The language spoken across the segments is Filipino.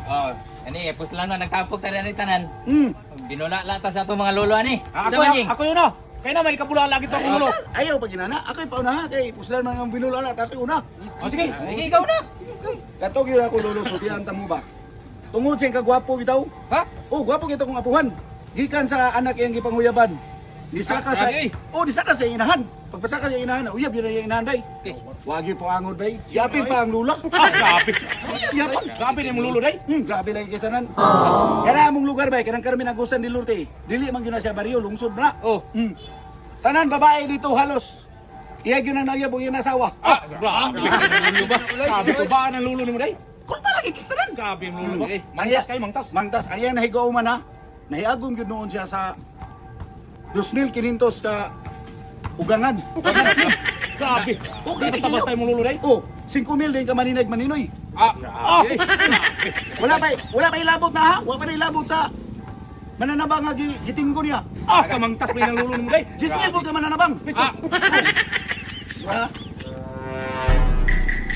Oh, ani puslan man nagkapog ta rin tanan. Binula lata sa ato mga lolo ani. Ako yun ah. Kaya na may kabulaan lagi to akong ulo. Ayaw pag inana, ako yung pauna ha, kay puslan man ang binulala, ako una. O sige. Sige, ikaw na. Katog yun ako lulusot, yan tamo ba? Tungod siyang kagwapo bitaw. Ha? Oh, gwapo kita kong apuhan. Gikan sa anak yang gipanguyaban. Disaka sa disaka sa inahan. Pagpasaka sa inahan, uyab yun ang inahan bay. Wagi po angod bay. Yapin pa ang lula. Grabe. Yapon. Grabe na yung lulo day. Grabe lang kisanan. Kana among lugar bay, kanang Carmen Agusan del Norte. Dili man gyud na siya baryo, lungsod na. Oh. Tanan babae dito halos. Iya gyud na nayab og iyang asawa. Grabe. Lulo ba? Grabe ko ba ang lulo ni mo day? Kung pa lagi kisanan. Grabe yung lulo ba? Eh, Mangtas kayo, mangtas. Mangtas ayang nahigaw man ha. Nahiagom gyud noon siya sa 2,500 ka ugangan. Grabe. Di basta-basta yung lulo day. Oh, 5,000 din ka maninag maninoy. Grabe. Wala pa ilabot na ha. Wala pa na ilabot sa mananabang nga gitinggo niya. Kamangtas pa yung lulo ni mo day. 10,000 po ka mananabang. Ha?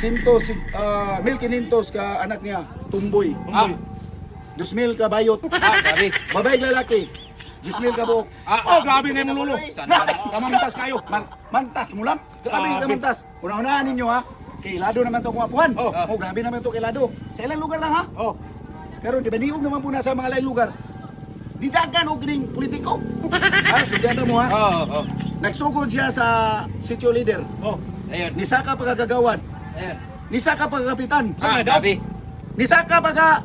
1,500 ka anak niya, tumboy. Tumboy. 2,000 ka bayot. Grabe. Babae lalaki. 10,000 ka buhok. Grabe na yung lulo. Kamangtas kayo. Mantas mo lang. Grabe ka mantas. Una-unahan ninyo ha. Kay Lado naman to kung apuhan. Oh. Grabe naman to kay Lado. Sa ilang lugar lang ha. Oh. Pero di ba niog naman po na sa mga laing lugar. Di dagan o kining politiko. Ha, sudyata mo ha. Oh. Nagsugod siya sa sitio leader. Oh. Ayun. Nisaka pagkagawad. Ayun. Nisaka pagkapitan. Grabe. Nisaka pagka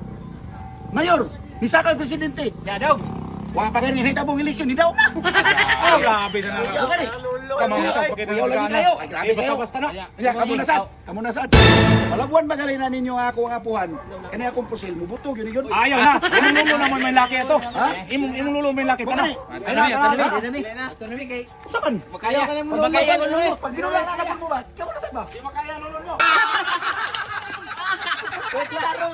mayor. Nisaka presidente. Ya daw. Wa pa ganin hitabong eleksyon ni daw na. Grabe na Ayaw na. ka ni. Kamangtas pa kayo. Ayaw lagi kayo. Ay grabe kayo. Basta na. Ya, kamu nasad. Kamu nasad. Malabuan magaling na ninyo ako ang apuhan. Kani akong pusil mo buto gyud yun. Ayaw na. Imong lulo naman may laki ito. Ha? Imong lulo may laki. Tana. Autonomy kay. Saan? Makaya ka ng makaya ka ng Pag ginulang na mo ba? Kamu nasad ba? Di makaya lulo nyo. Oh, klaro.